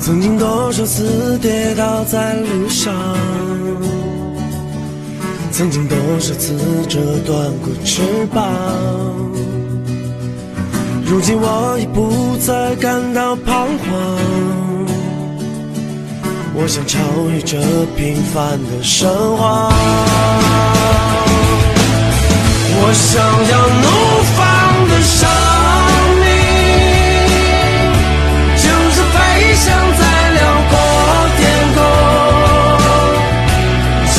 曾经多少次跌倒在路上，曾经多少次折断过翅膀，如今我已不再感到彷徨，我想超越这平凡的生活，我想要怒放的生命，就是飞翔在辽阔天空，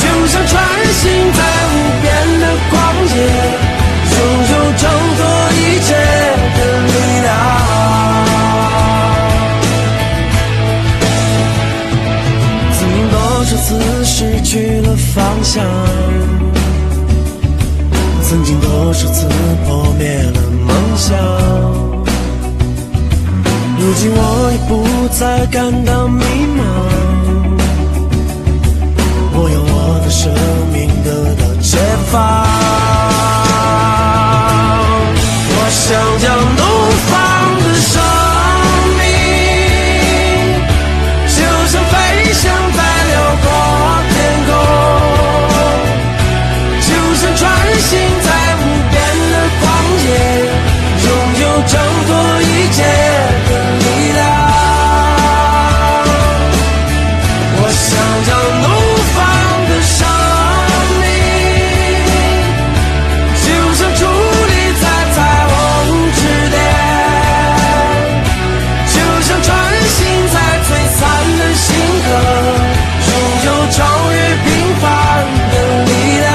就像穿行在无边的旷野，拥有挣脱一切的力量。曾经多少次失去了方向，曾经多少次破灭了梦想，如今我已不再感到迷茫，我用我的生命得到解放，我想要怒放的生命，就像飞翔在辽阔天空，就像穿行在无边的旷野，拥有挣脱一切的力量。我想要怒放的生命，就像矗立在彩虹之巅，就像穿行在璀璨的星河，拥有超越平凡的力量。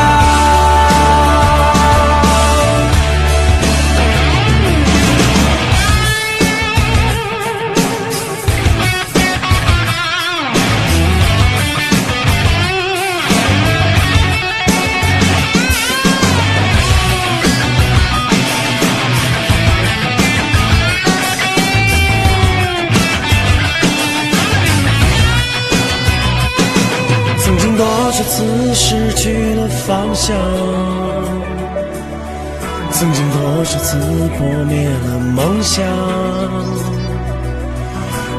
曾经多少次失去了方向，曾经多少次破灭了梦想，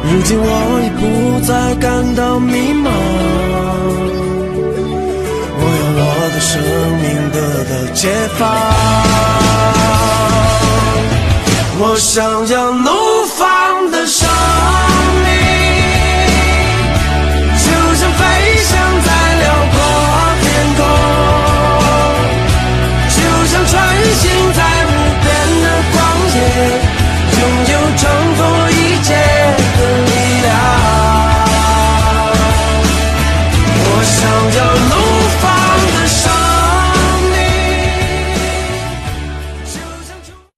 如今我已不再感到迷茫，我用我的生命得到解放，我想要